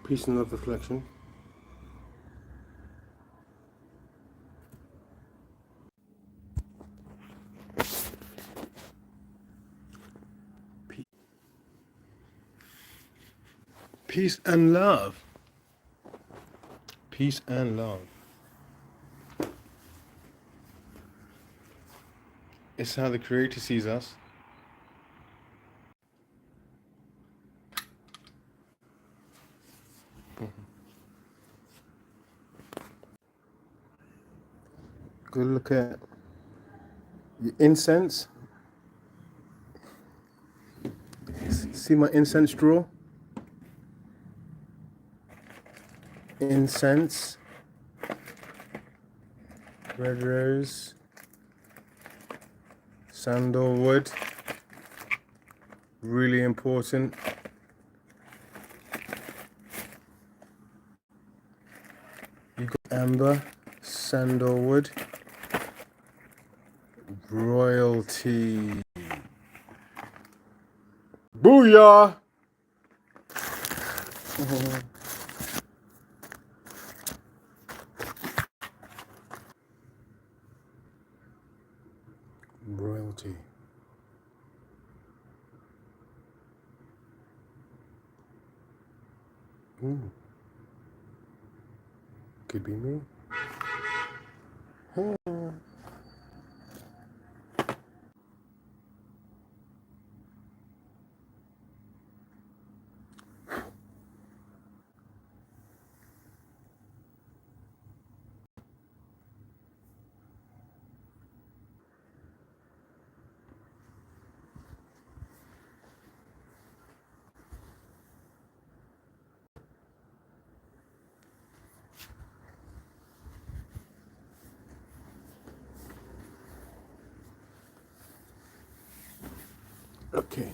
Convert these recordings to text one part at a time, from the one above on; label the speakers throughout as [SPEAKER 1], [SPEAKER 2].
[SPEAKER 1] Peace and Love Reflection. Peace and love. Peace and love. It's how the Creator sees us. Good look at your incense. See my incense drawer? Incense. Red rose. Sandalwood. Really important. You got amber, sandalwood, royalty. Booyah! Royalty. Ooh. Could be me. Okay.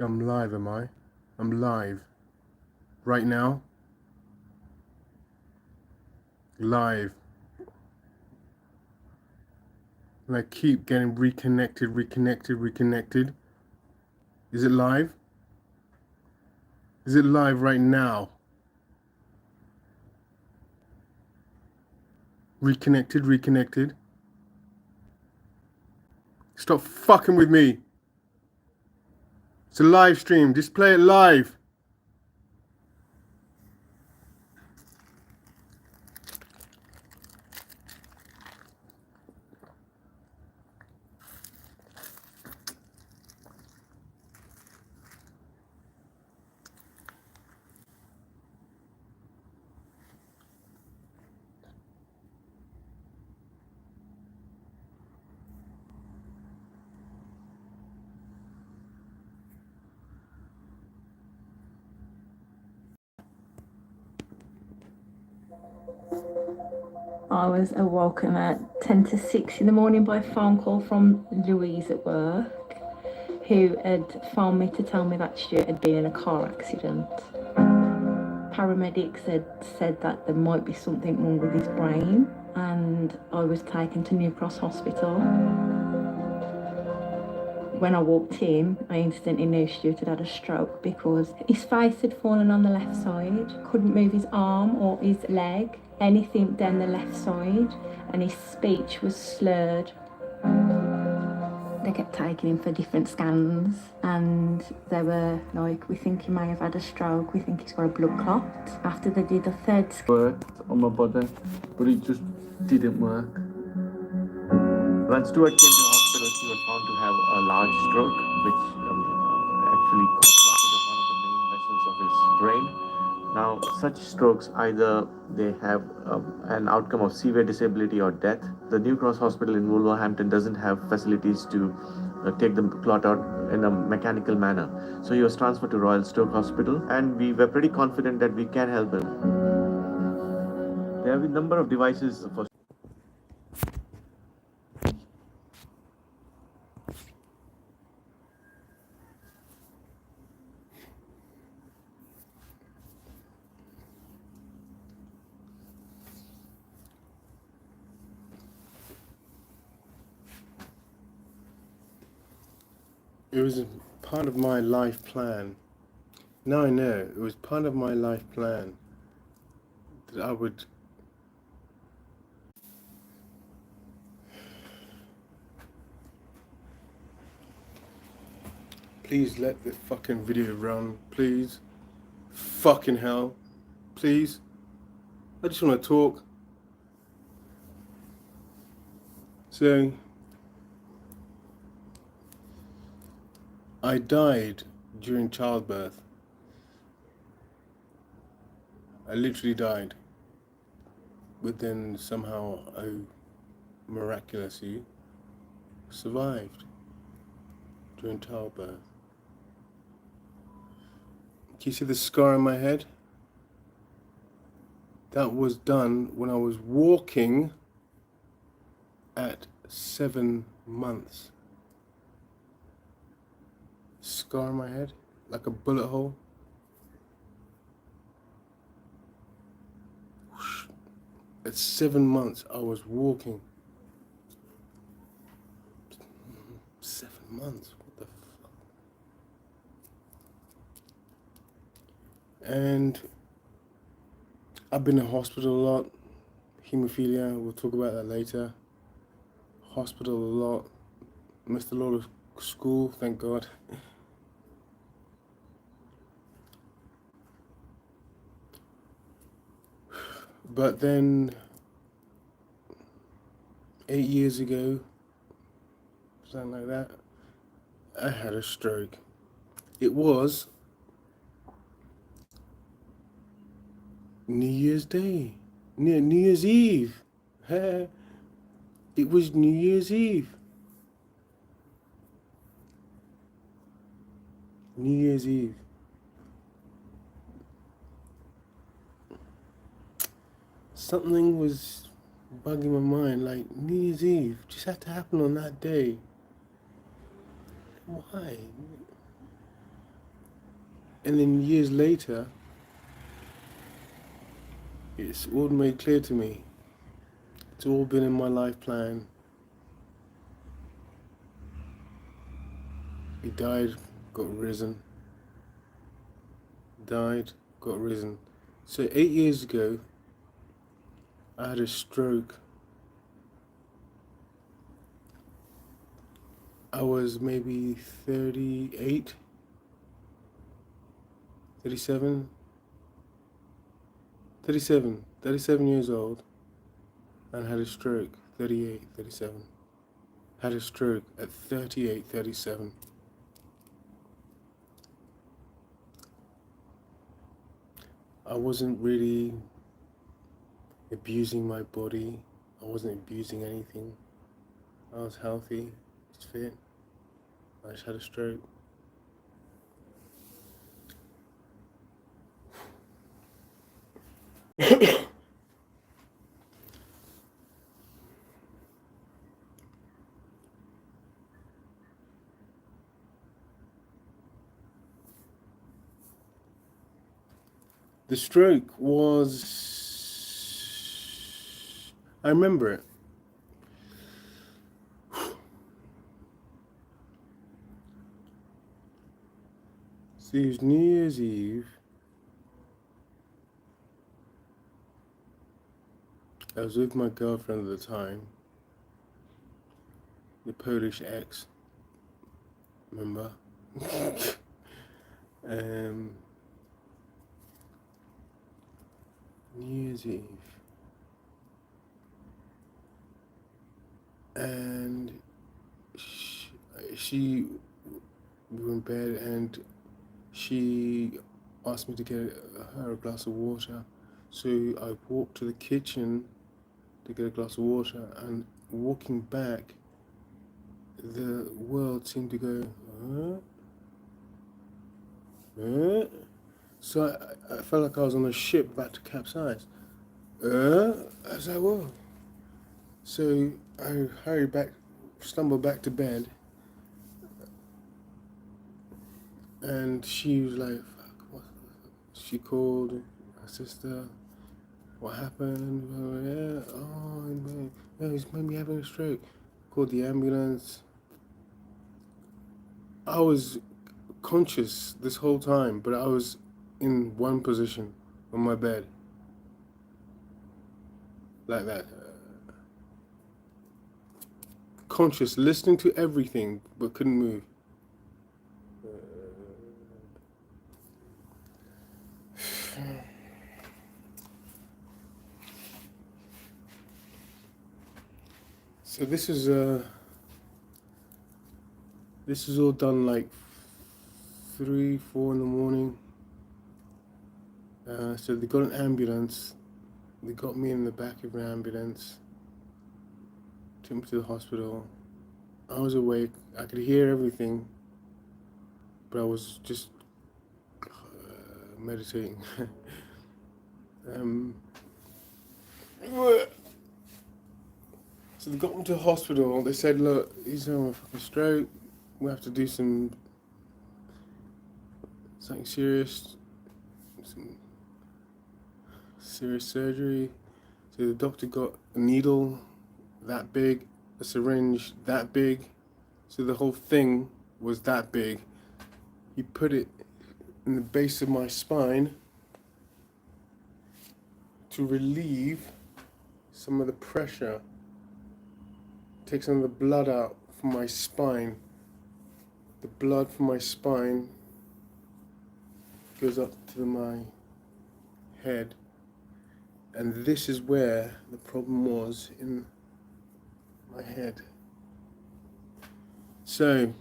[SPEAKER 1] I'm live, am I? I'm live. Right now? Live. And I keep getting reconnected. Is it live? Is it live right now? Reconnected. Stop fucking with me. It's a live stream. Just play it live.
[SPEAKER 2] I was awoken at 10 to 6 in the morning by a phone call from Louise at work, who had phoned me to tell me that Stuart had been in a car accident. Paramedics had said that there might be something wrong with his brain, and I was taken to New Cross Hospital. When I walked in, I instantly knew Stuart had had a stroke because his face had fallen on the left side, couldn't move his arm or his leg, anything down the left side, and his speech was slurred. They kept taking him for different scans, and they were like, we think he may have had a stroke, we think he's got a blood clot. After they did a third scan,
[SPEAKER 3] worked on my body, but it just didn't work. When Stuart came to hospital, he was found to have a large stroke, which actually caused blockage of one of the main vessels of his brain. Now, such strokes, either they have an outcome of severe disability or death. The New Cross Hospital in Wolverhampton doesn't have facilities to take the clot out in a mechanical manner. So he was transferred to Royal Stoke Hospital, and we were pretty confident that we can help him. There have a number of devices for
[SPEAKER 1] It was part of my life plan. Now I know it was part of my life plan that I would. Please let the fucking video run, please. Fucking hell, please. I just want to talk. So, I died during childbirth. I literally died. But then somehow I miraculously survived during childbirth. Can you see the scar on my head? That was done when I was walking at 7 months. Scar on my head, like a bullet hole. At 7 months, I was walking. 7 months, what the fuck? And I've been in hospital a lot. Hemophilia, we'll talk about that later. Hospital a lot. Missed a lot of school, thank God. But then 8 years ago, something like that, I had a stroke. It was New Year's Day, New Year's Eve. It was New Year's Eve. New Year's Eve. Something was bugging my mind, like New Year's Eve just had to happen on that day. Why? And then years later, it's all made clear to me. It's all been in my life plan. He died, got risen. Died, got risen. So 8 years ago, I had a stroke. I was maybe 38, 37 years old, and had a stroke. 38, 37. Had a stroke at 38, 37. I wasn't really abusing my body. I wasn't abusing anything. I was healthy, was fit. I just had a stroke. The stroke was, I remember it. So it was New Year's Eve. I was with my girlfriend at the time, the Polish ex, remember? New Year's Eve. And we were in bed and she asked me to get her a glass of water. So I walked to the kitchen to get a glass of water, and walking back, the world seemed to go, huh? So I felt like I was on a ship about to capsize. I was like, whoa. So I hurried back, stumbled back to bed, and she was like, fuck, what? She called her sister, what happened? Yeah, he's maybe having a stroke. Called the ambulance. I was conscious this whole time, but I was in one position on my bed, like that. Conscious, listening to everything, but couldn't move. So this is all done like 3, 4 in the morning. So they got an ambulance. They got me in the back of an ambulance. Took me to the hospital. I was awake. I could hear everything, but I was just meditating. So they got me to the hospital. They said, look, he's having a fucking stroke. We have to do something serious, some serious surgery. So the doctor got a needle that big, a syringe that big. So the whole thing was that big. He put it in the base of my spine to relieve some of the pressure, take some of the blood out from my spine. The blood from my spine goes up to my head, and this is where the problem was, in my head. So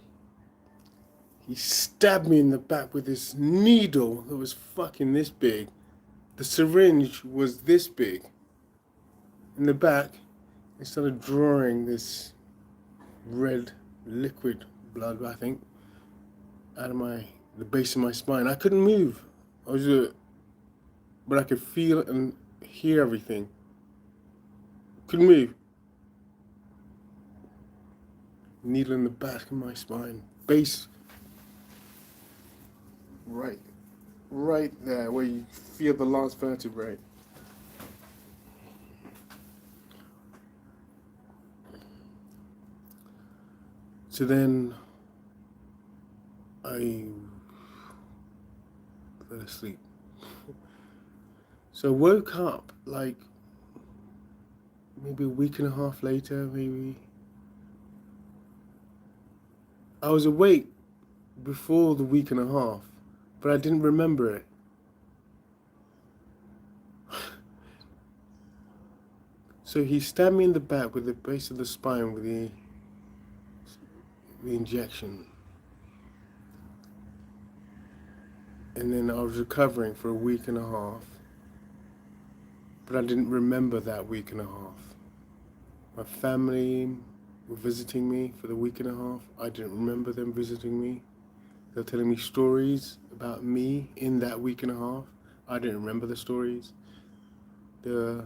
[SPEAKER 1] he stabbed me in the back with this needle that was fucking this big. The syringe was this big. In the back, they started drawing this red liquid blood, I think, out of the base of my spine. I couldn't move. But I could feel and hear everything. Couldn't move. Needle in the back of my spine. Base. Right there, where you feel the last vertebrae. So then I fell asleep. So I woke up like maybe a week and a half later, maybe. I was awake before the week and a half, but I didn't remember it. So he stabbed me in the back with the base of the spine with the injection. And then I was recovering for a week and a half, but I didn't remember that week and a half. My family were visiting me for the week and a half. I didn't remember them visiting me. They were telling me stories about me in that week and a half. I didn't remember the stories. They were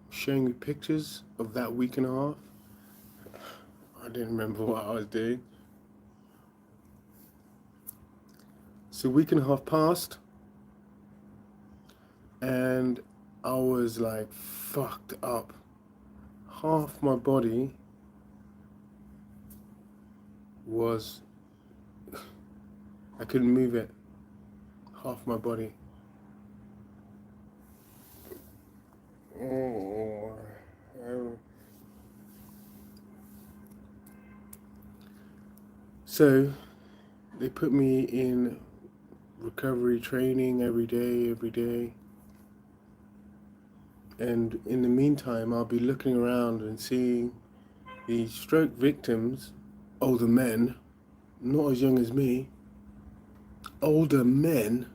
[SPEAKER 1] showing me pictures of that week and a half. I didn't remember what I was doing. So a week and a half passed, and I was like fucked up. Half my body was, I couldn't move it. Half my body. So they put me in recovery training every day. And in the meantime, I'll be looking around and seeing the stroke victims, older men, not as young as me, older men